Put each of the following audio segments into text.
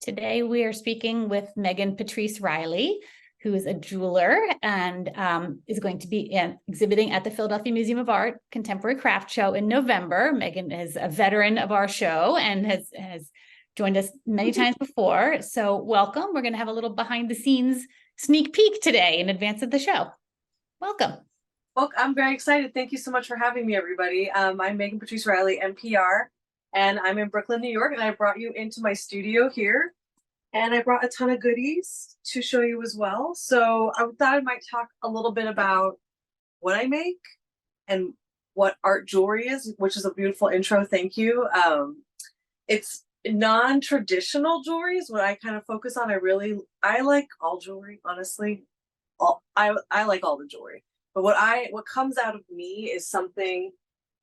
Today we are speaking with Meghan Patrice Riley, who is a jeweler and is going to be exhibiting at the Philadelphia Museum of Art Contemporary Craft Show in November. Meghan is a veteran of our show and has joined us many times before. So welcome. We're going to have a little behind the scenes sneak peek today in advance of the show. Welcome. Well, I'm very excited. Thank you so much for having me, everybody. I'm Meghan Patrice Riley, NPR, and I'm in Brooklyn, New York, and I brought you into my studio here, and I brought a ton of goodies to show you as well. So I thought I might talk a little bit about what I make and what art jewelry is, which is a beautiful intro. Thank you. It's non-traditional jewelry is what I kind of focus on. I like all jewelry, honestly. I like all the jewelry. But what comes out of me is something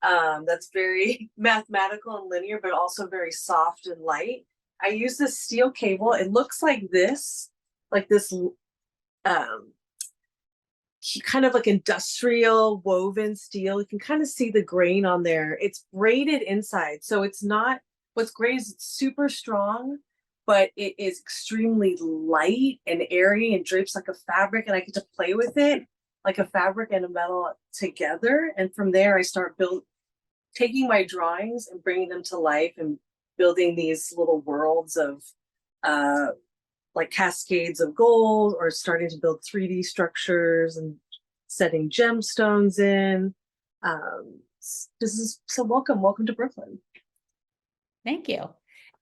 that's very mathematical and linear, but also very soft and light. I use this steel cable. It looks like this kind of like industrial woven steel. You can kind of see the grain on there. It's braided inside, so it's not. What's great is it's super strong, but it is extremely light and airy and drapes like a fabric, and I get to play with it like a fabric and a metal together. And from there, I start taking my drawings and bringing them to life and building these little worlds of like cascades of gold, or starting to build 3D structures and setting gemstones in. So welcome to Brooklyn. Thank you.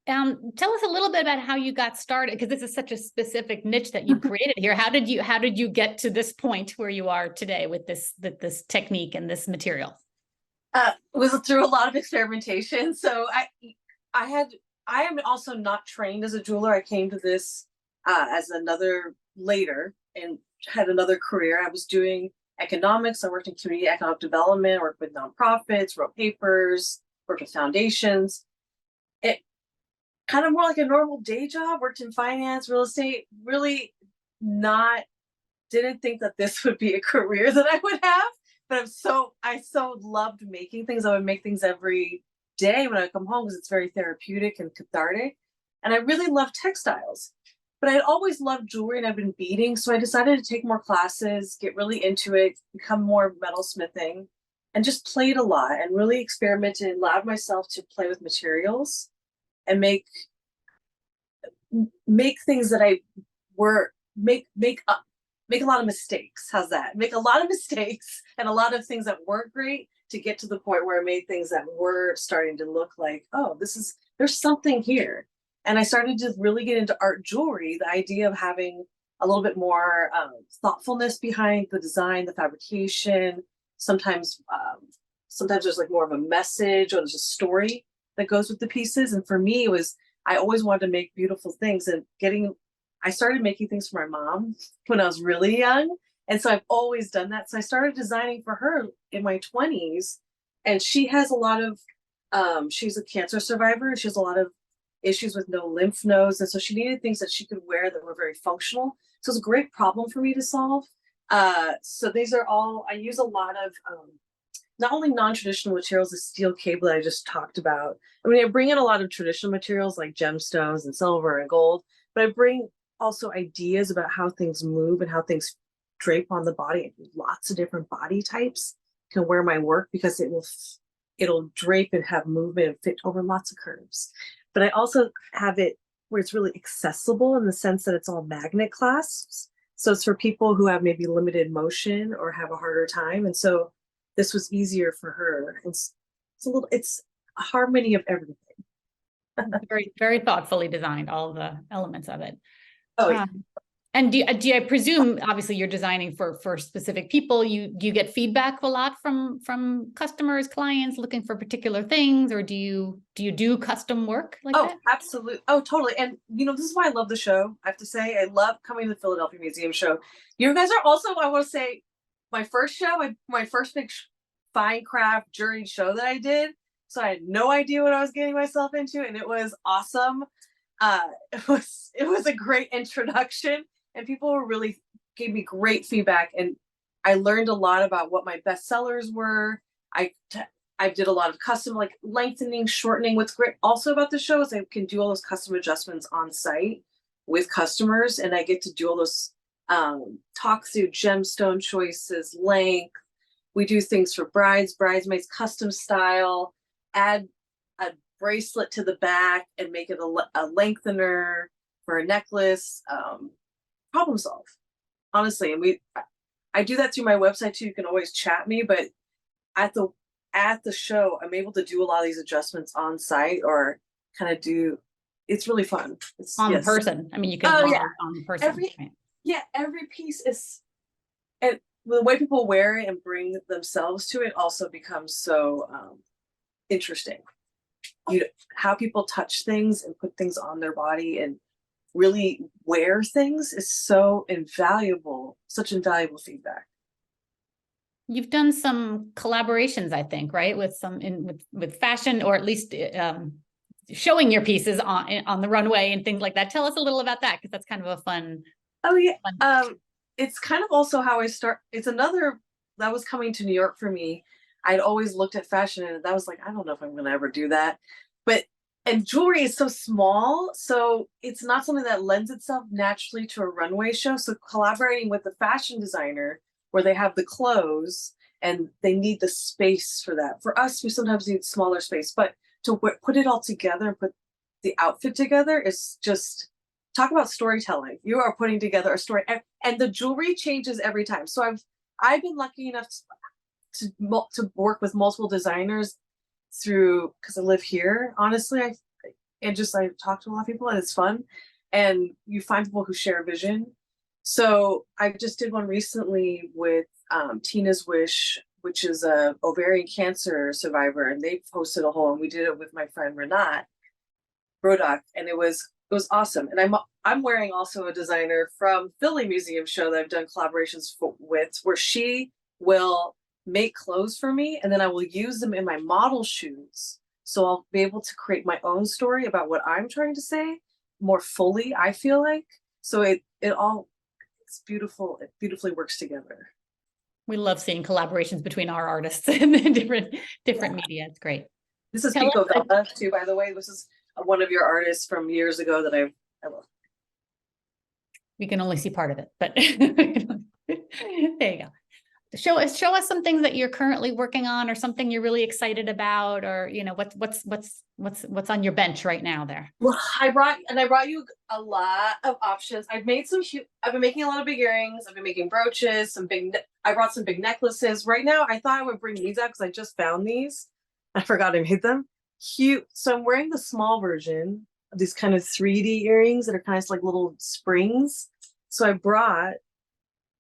Tell us a little bit about how you got started, because this is such a specific niche that you created here. How did you get to this point where you are today with this technique and this material? It was through a lot of experimentation. So I am also not trained as a jeweler. I came to this as another later and had another career. I was doing economics. I worked in community economic development, worked with nonprofits, wrote papers, worked with foundations. It kind of more like a normal day job, worked in finance, real estate, really didn't think that this would be a career that I would have, but I so loved making things. I would make things every day when I come home because it's very therapeutic and cathartic. And I really love textiles, but I'd always loved jewelry and I've been beading. So I decided to take more classes, get really into it, become more metalsmithing, and just played a lot and really experimented and allowed myself to play with materials and make things that make a lot of mistakes. How's that? Make a lot of mistakes and a lot of things that weren't great to get to the point where I made things that were starting to look like, oh, there's something here. And I started to really get into art jewelry, the idea of having a little bit more thoughtfulness behind the design, the fabrication. Sometimes there's like more of a message, or there's a story that goes with the pieces. And for me, I always wanted to make beautiful things, and I started making things for my mom when I was really young. And so I've always done that. So I started designing for her in my 20s, and she has a lot of, she's a cancer survivor, and she has a lot of issues with no lymph nodes. And so she needed things that she could wear that were very functional. So it's a great problem for me to solve. So these are all, I use a lot of, not only non-traditional materials, the steel cable that I just talked about. I mean, I bring in a lot of traditional materials like gemstones and silver and gold, but I bring also ideas about how things move and how things drape on the body. Lots of different body types can wear my work because it'll drape and have movement and fit over lots of curves. But I also have it where it's really accessible in the sense that it's all magnet clasps. So it's for people who have maybe limited motion or have a harder time. And so this was easier for her. It's a harmony of everything. Very, very thoughtfully designed, all the elements of it. Oh, yeah. And do I presume, obviously you're designing for specific people, do you get feedback a lot from customers, clients looking for particular things, or do you do custom work like that? Oh, absolutely. Oh, totally. And this is why I love the show. I have to say, I love coming to the Philadelphia Museum show. You guys are also, I want to say, my first show, my first big fine craft juried show that I did. So I had no idea what I was getting myself into, and it was awesome. It was a great introduction, and people really gave me great feedback, and I learned a lot about what my best sellers were. I I did a lot of custom, like lengthening, shortening. What's great also about the show is I can do all those custom adjustments on site with customers, and I get to do all those talk through gemstone choices, length. We do things for brides, bridesmaids, custom style, add a bracelet to the back and make it a lengthener for a necklace. Problem solve, honestly. And I do that through my website too. You can always chat me, but at the show, I'm able to do a lot of these adjustments on site or kind of do. It's really fun. It's On yes. person. I mean, you can model on person. Every piece is, and the way people wear it and bring themselves to it also becomes so interesting. How people touch things and put things on their body and really wear things is so invaluable, such invaluable feedback. You've done some collaborations, I think, right? With with fashion, or at least showing your pieces on the runway and things like that. Tell us a little about that, because that's kind of a fun. Oh yeah. It's kind of also how I start. It's another that was coming to New York for me. I'd always looked at fashion and that was like, I don't know if I'm going to ever do that. And jewelry is so small, so it's not something that lends itself naturally to a runway show. So collaborating with a fashion designer where they have the clothes and they need the space for that. For us, we sometimes need smaller space, but to put it all together and put the outfit together is just, talk about storytelling. You are putting together a story, and the jewelry changes every time. So I've been lucky enough to work with multiple designers because I live here. Honestly, I talk to a lot of people and it's fun, and you find people who share a vision. So I just did one recently with Tina's Wish, which is a ovarian cancer survivor, and they posted a whole, and we did it with my friend Renat Brodock, and it was awesome. And I'm wearing also a designer from Philly Museum Show that I've done collaborations with, where she will make clothes for me and then I will use them in my model shoots. So I'll be able to create my own story about what I'm trying to say more fully, I feel like. So it's beautiful. It beautifully works together. We love seeing collaborations between our artists and the different media. It's great. This is Pico Velda too, by the way. This is one of your artists from years ago that I love. We can only see part of it, but there you go. Show us some things that you're currently working on, or something you're really excited about, or what's on your bench right now there. Well, I brought you a lot of options. I've been making a lot of big earrings. I've been making brooches, I brought some big necklaces. Right now, I thought I would bring these out because I just found these. I forgot I made them. Cute. So I'm wearing the small version of these kind of 3D earrings that are kind of like little springs. So I brought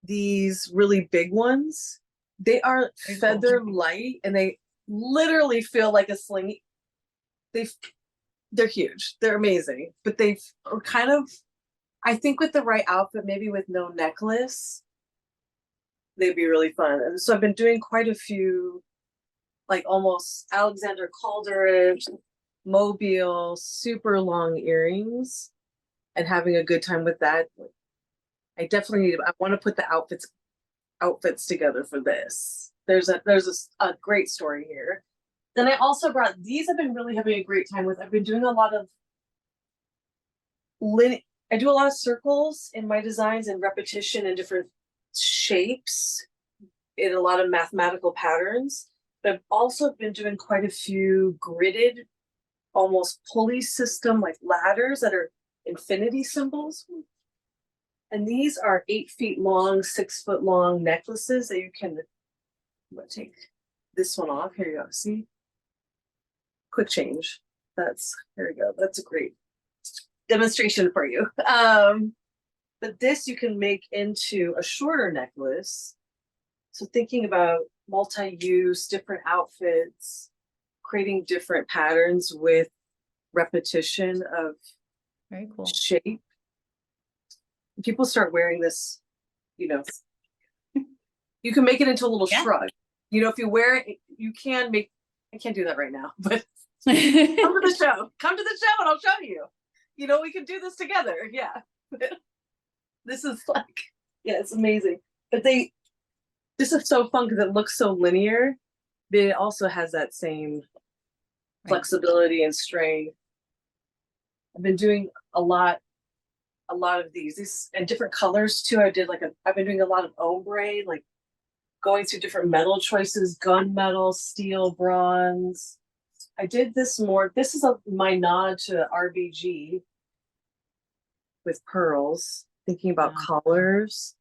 these really big ones. They are feather light and they literally feel like a sling. They're huge. They're amazing, but they are kind of, I think with the right outfit, maybe with no necklace, they'd be really fun. And so I've been doing quite a few, like almost Alexander Calderidge, Mobile, super long earrings, and having a good time with that. I want to put the outfits together for this. There's a great story here. Then I also brought these. I've been really having a great time with. I've been doing a lot of I do a lot of circles in my designs and repetition in different shapes in a lot of mathematical patterns. But I've also been doing quite a few gridded, almost pulley system, like ladders that are infinity symbols. And these are 8 feet long, 6 foot long necklaces that you can. I'm gonna take this one off. Here you go. See? Quick change. Here we go. That's a great demonstration for you. But this you can make into a shorter necklace. So thinking about multi-use, different outfits, creating different patterns with repetition of very cool shape. People start wearing this, you can make it into a little shrug. If you wear it, you can make. I can't do that right now, but come to the show. Come to the show, and I'll show you. We can do this together. Yeah, this is it's amazing. But this is so fun because it looks so linear, but it also has that same Right. flexibility and strength. I've been doing a lot of these and different colors too. I've been doing a lot of ombre, like going through different metal choices, gunmetal, steel, bronze. I did this more. This is my nod to RBG with pearls, thinking about colors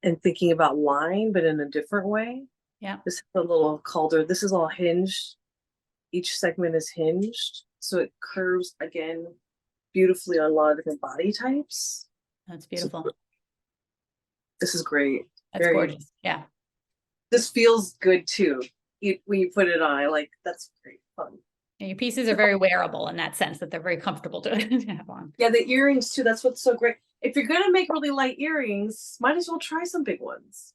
and thinking about line, but in a different way. Yeah. This is a little calder. This is all hinged. Each segment is hinged. So it curves again beautifully on a lot of different body types. That's beautiful. So this is great. That's gorgeous. Yeah. This feels good too. When you put it on, that's great fun. And your pieces are very wearable in that sense, that they're very comfortable to have on. Yeah, the earrings too. That's what's so great. If you're gonna make really light earrings, might as well try some big ones.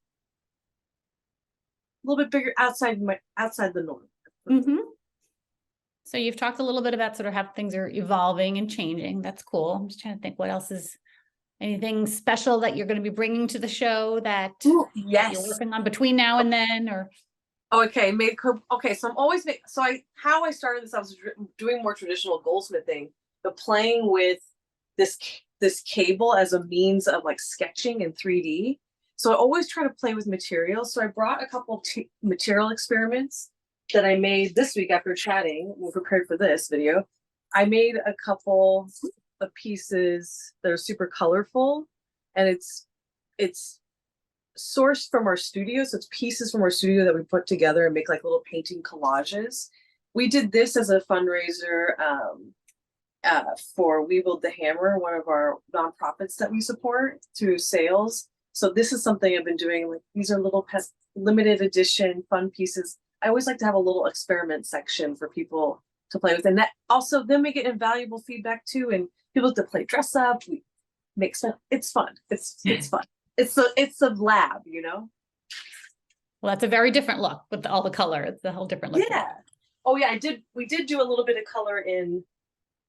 A little bit bigger outside the norm. Mm-hmm. So you've talked a little bit about sort of how things are evolving and changing. That's cool. I'm just trying to think what else is anything special that you're going to be bringing to the show that yes. you're working on between now and then, or okay, so I'm always how I started this, I was doing more traditional goldsmithing, but playing with this cable as a means of like sketching in 3D. So I always try to play with materials. So I brought a couple of material experiments that I made this week after chatting. We prepared for this video. I made a couple of pieces that are super colorful, and it's sourced from our studio. So it's pieces from our studio that we put together and make like little painting collages. We did this as a fundraiser for We Build the Hammer, one of our nonprofits that we support through sales. So this is something I've been doing. Like these are little limited edition fun pieces. I always like to have a little experiment section for people to play with, and that also then we get invaluable feedback too, and people to play dress up. We make stuff. It's fun. It's fun. It's a lab, you know. Well, that's a very different look with all the color. It's a whole different look. Yeah. Oh yeah, we did do a little bit of color in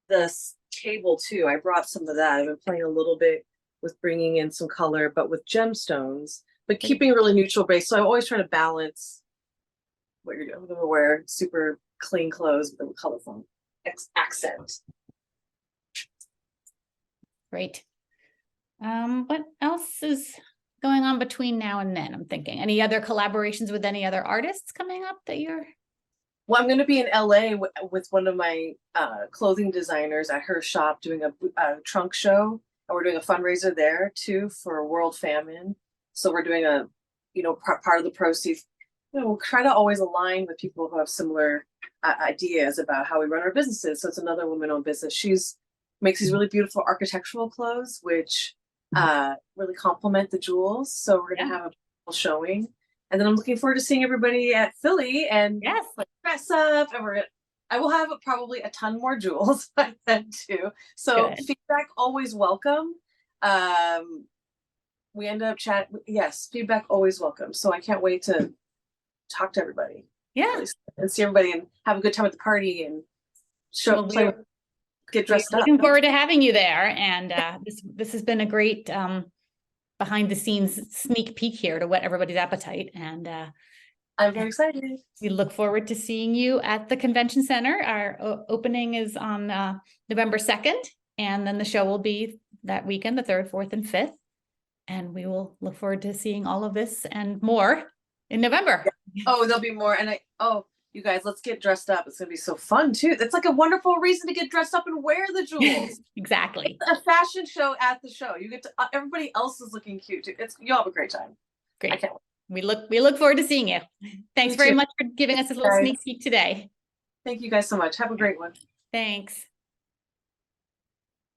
the table too. I brought some of that. I've been playing a little bit with bringing in some color, but with gemstones, but keeping really neutral base. So I'm always trying to balance what you're doing. I'm gonna wear super clean clothes with a colorful accent. Great. What else is going on between now and then? I'm thinking any other collaborations with any other artists coming up that you're... Well, I'm going to be in LA with one of my clothing designers at her shop doing a trunk show. And we're doing a fundraiser there too for World Famine. So we're doing part of the proceeds. We'll try to always align with people who have similar ideas about how we run our businesses. So it's another woman-owned business. She's makes these really beautiful architectural clothes, which really complement the jewels. So we're going to have a showing. And then I'm looking forward to seeing everybody at Philly and dress up. And I will have probably a ton more jewels by then too. So feedback always welcome. We end up chatting. Yes, feedback always welcome. So I can't wait to talk to everybody. Yeah. And see everybody and have a good time at the party and get dressed up. Looking forward to having you there. And this has been a great behind the scenes sneak peek here to whet everybody's appetite. And I'm very excited. We look forward to seeing you at the convention center. Our opening is on November 2nd. And then the show will be that weekend, the 3rd, 4th, and 5th. And we will look forward to seeing all of this and more in November. Oh, there'll be more. And you guys, let's get dressed up. It's going to be so fun too. It's like a wonderful reason to get dressed up and wear the jewels. Exactly. It's a fashion show at the show. You get to, everybody else is looking cute too. You'll have a great time. Great. I can't wait. We look forward to seeing you. Thanks very much for giving us a little sneak peek today. Thank you guys so much. Have a great one. Thanks.